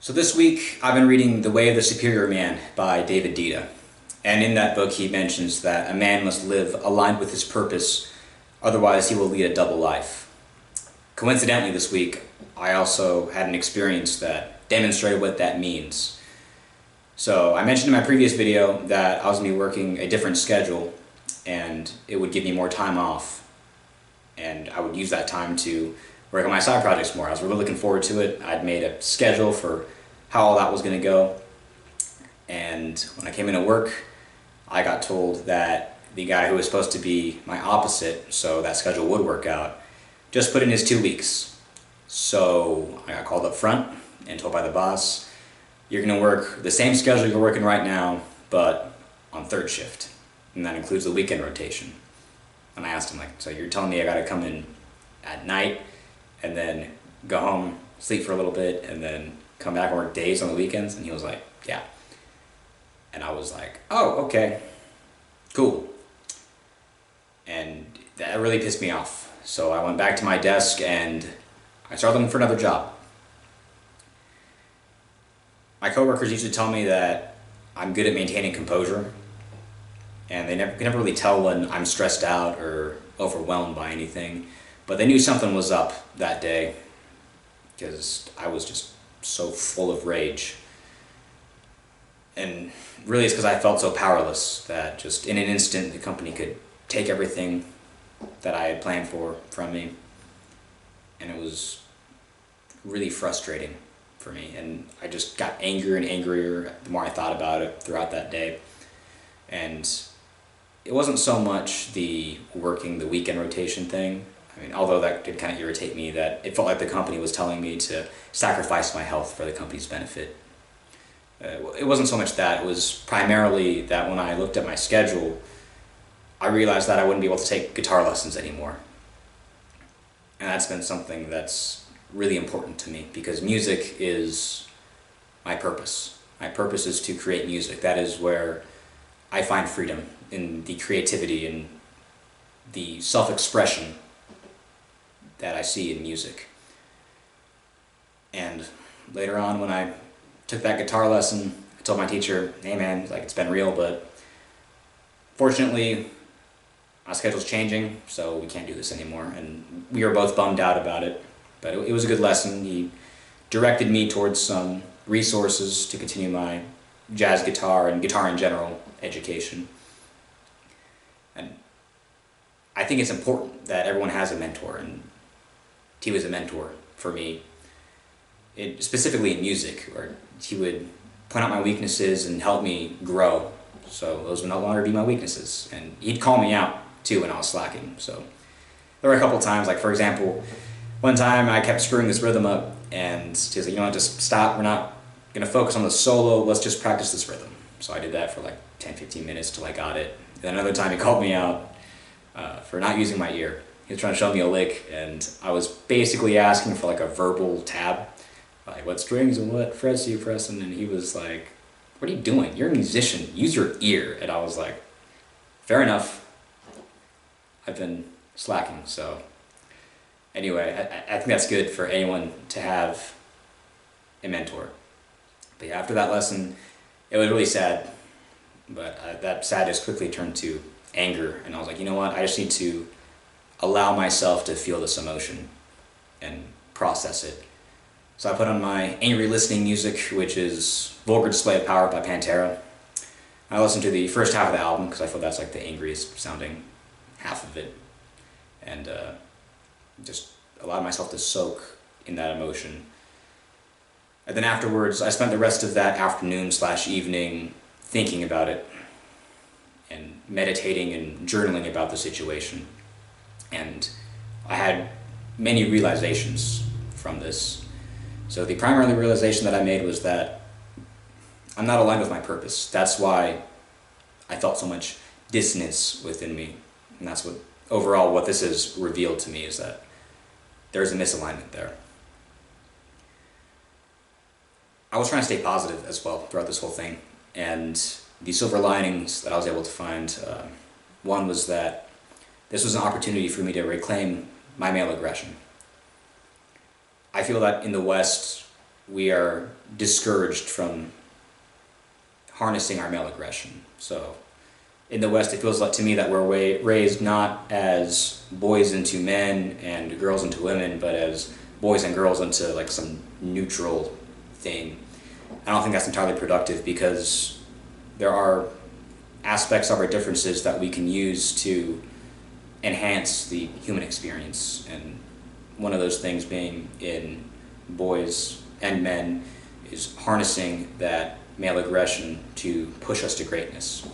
So this week I've been reading The Way of the Superior Man by Deida. And in that book he mentions that a man must live aligned with his purpose, otherwise he will lead a double life. Coincidentally this week I also had an experience that demonstrated what that means. So I mentioned in my previous video that I was going to be working a different schedule and it would give me more time off, and I would use that time to work on my side projects more. I was really looking forward to it. I'd made a schedule for how all that was going to go, and when I came into work I got told that the guy who was supposed to be my opposite, so that schedule would work out, just put in his 2 weeks. So I got called up front and told by the boss, you're going to work the same schedule you're working right now, but on third shift, and that includes the weekend rotation. And I asked him, like, so you're telling me I got to come in at night and then go home, sleep for a little bit, and then come back and work days on the weekends? And he was like, yeah. And I was like, oh, okay, cool. And that really pissed me off. So I went back to my desk and I started looking for another job. My coworkers used to tell me that I'm good at maintaining composure, and they can never really tell when I'm stressed out or overwhelmed by anything, but they knew something was up that day because I was just so full of rage. And really it's because I felt so powerless that just in an instant the company could take everything that I had planned for from me, and it was really frustrating for me, and I just got angrier and angrier the more I thought about it throughout that day. And it wasn't so much the working the weekend rotation thing. I mean, although that did kind of irritate me, that it felt like the company was telling me to sacrifice my health for the company's benefit. It wasn't so much that, it was primarily that when I looked at my schedule, I realized that I wouldn't be able to take guitar lessons anymore. And that's been something that's really important to me, because music is my purpose. My purpose is to create music. That is where I find freedom, in the creativity and the self-expression that I see in music. And later on, when I took that guitar lesson, I told my teacher, hey man, like, it's been real, but fortunately my schedule's changing, so we can't do this anymore. And we were both bummed out about it, but it was a good lesson. He directed me towards some resources to continue my jazz guitar and guitar in general education. And I think it's important that everyone has a mentor, and he was a mentor for me, specifically in music, where he would point out my weaknesses and help me grow, so those would no longer be my weaknesses. And he'd call me out too when I was slacking. So there were a couple times, like for example, one time I kept screwing this rhythm up, and he was like, you know what, just stop, we're not going to focus on the solo, let's just practice this rhythm. So I did that for like 10-15 minutes till I got it. Then another time he called me out for not using my ear. He was trying to show me a lick, and I was basically asking for like a verbal tab, like what strings and what frets are you pressing, and he was like, what are you doing? You're a musician, use your ear. And I was like, fair enough, I've been slacking. So anyway, I think that's good for anyone to have a mentor. But yeah, after that lesson, it was really sad, but that sadness quickly turned to anger, and I was like, you know what, I just need to allow myself to feel this emotion and process it. So I put on my angry listening music, which is Vulgar Display of Power by Pantera. I listened to the first half of the album because I feel that's like the angriest sounding half of it, and just allowed myself to soak in that emotion. And then afterwards, I spent the rest of that afternoon/evening thinking about it and meditating and journaling about the situation. And I had many realizations from this. So the primary realization that I made was that I'm not aligned with my purpose. That's why I felt so much dissonance within me. And that's what, overall, what this has revealed to me, is that there's a misalignment there. I was trying to stay positive as well throughout this whole thing, and the silver linings that I was able to find, one was that this was an opportunity for me to reclaim my male aggression. I feel that in the West, we are discouraged from harnessing our male aggression. So in the West, it feels like to me that we're raised not as boys into men and girls into women, but as boys and girls into like some neutral thing. I don't think that's entirely productive, because there are aspects of our differences that we can use to enhance the human experience, and one of those things being in boys and men is harnessing that male aggression to push us to greatness.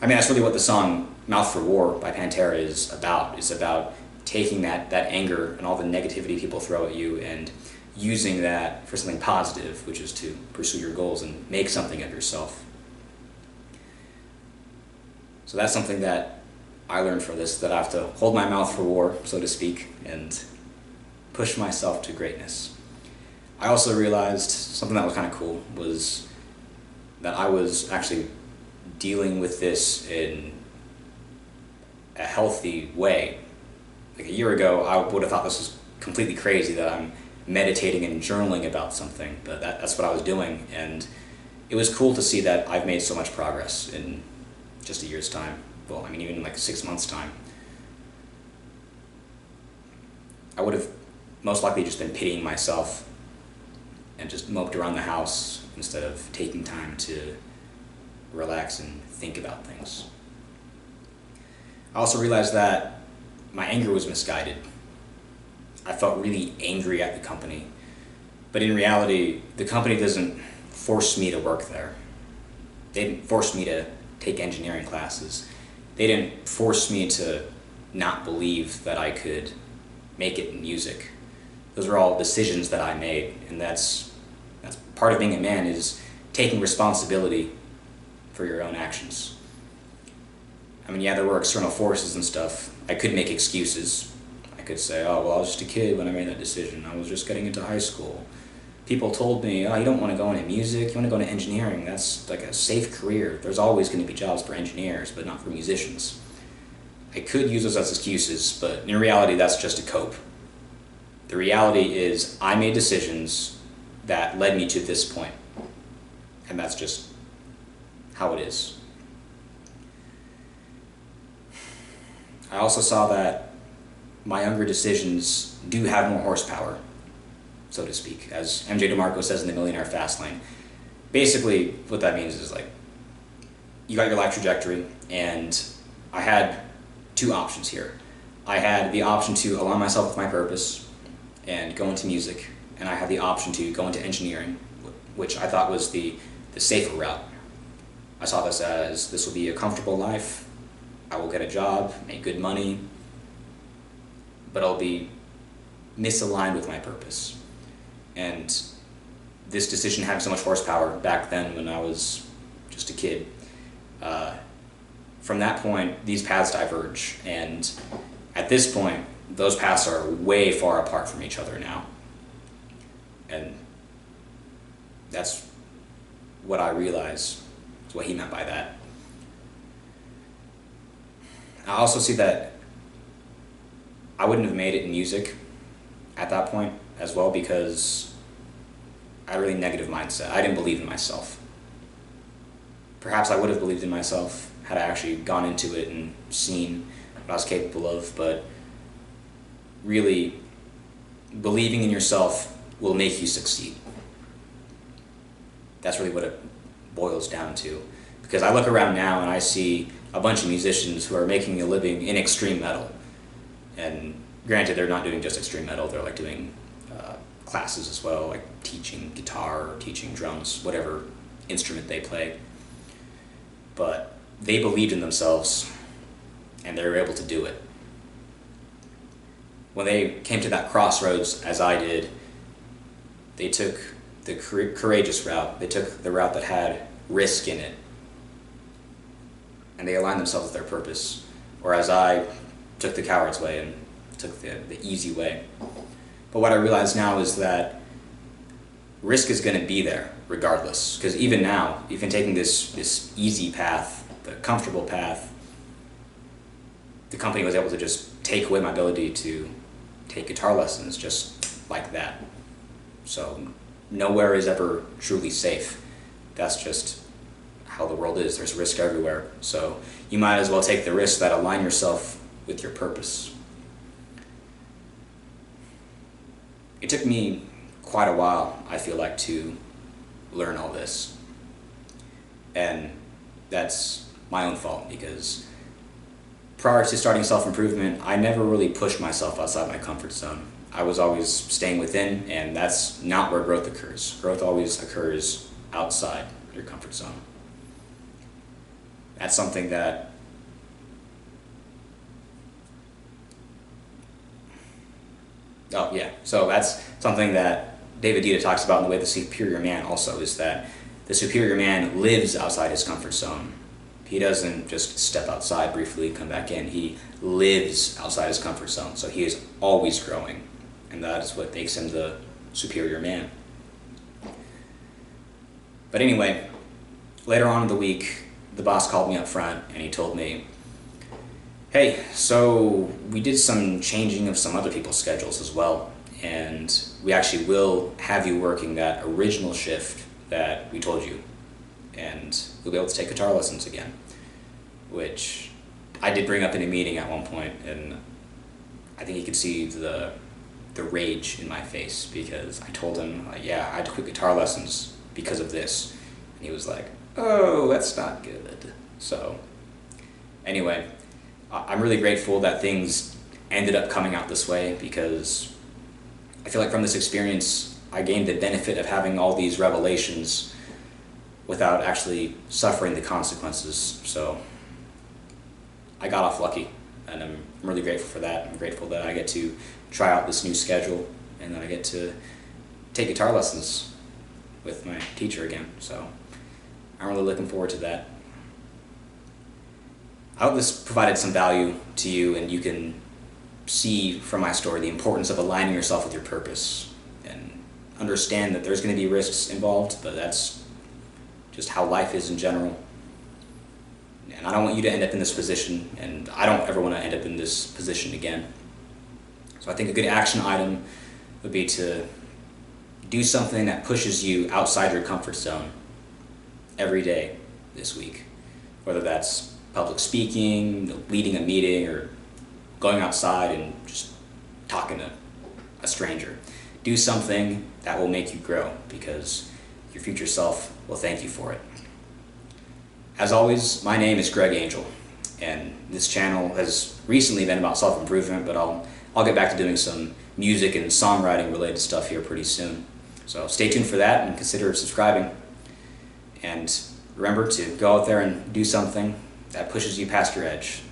I mean, that's really what the song Mouth for War by Pantera is about. It's about taking that anger and all the negativity people throw at you and using that for something positive, which is to pursue your goals and make something of yourself. So that's something that I learned from this, that I have to hold my mouth for war, so to speak, and push myself to greatness. I also realized something that was kind of cool was that I was actually dealing with this in a healthy way. Like a year ago, I would have thought this was completely crazy that I'm meditating and journaling about something, but that's what I was doing, and it was cool to see that I've made so much progress in just a year's time. Well, I mean, even like 6 months' time. I would have most likely just been pitying myself and just moped around the house instead of taking time to relax and think about things. I also realized that my anger was misguided. I felt really angry at the company, but in reality, the company doesn't force me to work there. They didn't force me to take engineering classes. They didn't force me to not believe that I could make it in music. Those were all decisions that I made, and that's part of being a man, is taking responsibility for your own actions. I mean, yeah, there were external forces and stuff. I could make excuses. I could say, oh, well, I was just a kid when I made that decision. I was just getting into high school. People told me, oh, you don't want to go into music, you want to go into engineering. That's like a safe career. There's always going to be jobs for engineers, but not for musicians. I could use those as excuses, but in reality, that's just to cope. The reality is I made decisions that led me to this point, and that's just how it is. I also saw that my younger decisions do have more horsepower, so to speak, as MJ Demarco says in the Millionaire Fastlane. Basically, what that means is, like, you got your life trajectory, and I had two options here. I had the option to align myself with my purpose and go into music, and I had the option to go into engineering, which I thought was the safer route. I saw this as, this will be a comfortable life, I will get a job, make good money, but I'll be misaligned with my purpose. And this decision having so much horsepower back then when I was just a kid, from that point, these paths diverge, and at this point, those paths are way far apart from each other now. And that's what I realize is what he meant by that. I also see that I wouldn't have made it in music at that point as well, because I had a really negative mindset. I didn't believe in myself. Perhaps I would have believed in myself had I actually gone into it and seen what I was capable of, but really, believing in yourself will make you succeed. That's really what it boils down to. Because I look around now and I see a bunch of musicians who are making a living in extreme metal. And granted, they're not doing just extreme metal, they're like doing classes as well, like teaching guitar or teaching drums, whatever instrument they play. But they believed in themselves and they were able to do it. When they came to that crossroads, as I did, they took the courageous route. They took the route that had risk in it. And they aligned themselves with their purpose. Whereas I took the coward's way and took the easy way. But what I realize now is that risk is going to be there regardless. Because even now, even taking this easy path, the comfortable path, the company was able to just take away my ability to take guitar lessons just like that. So nowhere is ever truly safe. That's just how the world is. There's risk everywhere. So you might as well take the risks that align yourself with your purpose. It took me quite a while, I feel like, to learn all this. And that's my own fault, because prior to starting self-improvement, I never really pushed myself outside my comfort zone. I was always staying within, and that's not where growth occurs. Growth always occurs outside your comfort zone. That's something that so that's something that Deida talks about in the way the superior man also, is that the superior man lives outside his comfort zone. He doesn't just step outside briefly, come back in. He lives outside his comfort zone, so he is always growing, and that is what makes him the superior man. But anyway, later on in the week, the boss called me up front and he told me, hey, so we did some changing of some other people's schedules as well, and we actually will have you working that original shift that we told you, and you'll be able to take guitar lessons again, which I did bring up in a meeting at one point, and I think he could see the rage in my face, because I told him, yeah, I had to quit guitar lessons because of this, and he was like, oh, that's not good. So anyway, I'm really grateful that things ended up coming out this way, because I feel like from this experience I gained the benefit of having all these revelations without actually suffering the consequences. So I got off lucky, and I'm really grateful for that. I'm grateful that I get to try out this new schedule, and that I get to take guitar lessons with my teacher again. So I'm really looking forward to that. I hope this provided some value to you, and you can see from my story the importance of aligning yourself with your purpose, and understand that there's going to be risks involved, but that's just how life is in general. And I don't want you to end up in this position, and I don't ever want to end up in this position again. So I think a good action item would be to do something that pushes you outside your comfort zone every day this week, whether that's public speaking, leading a meeting, or going outside and just talking to a stranger. Do something that will make you grow, because your future self will thank you for it. As always, my name is Greg Angel, and this channel has recently been about self-improvement, but I'll get back to doing some music and songwriting related stuff here pretty soon. So stay tuned for that, and consider subscribing. And remember to go out there and do something that pushes you past your edge.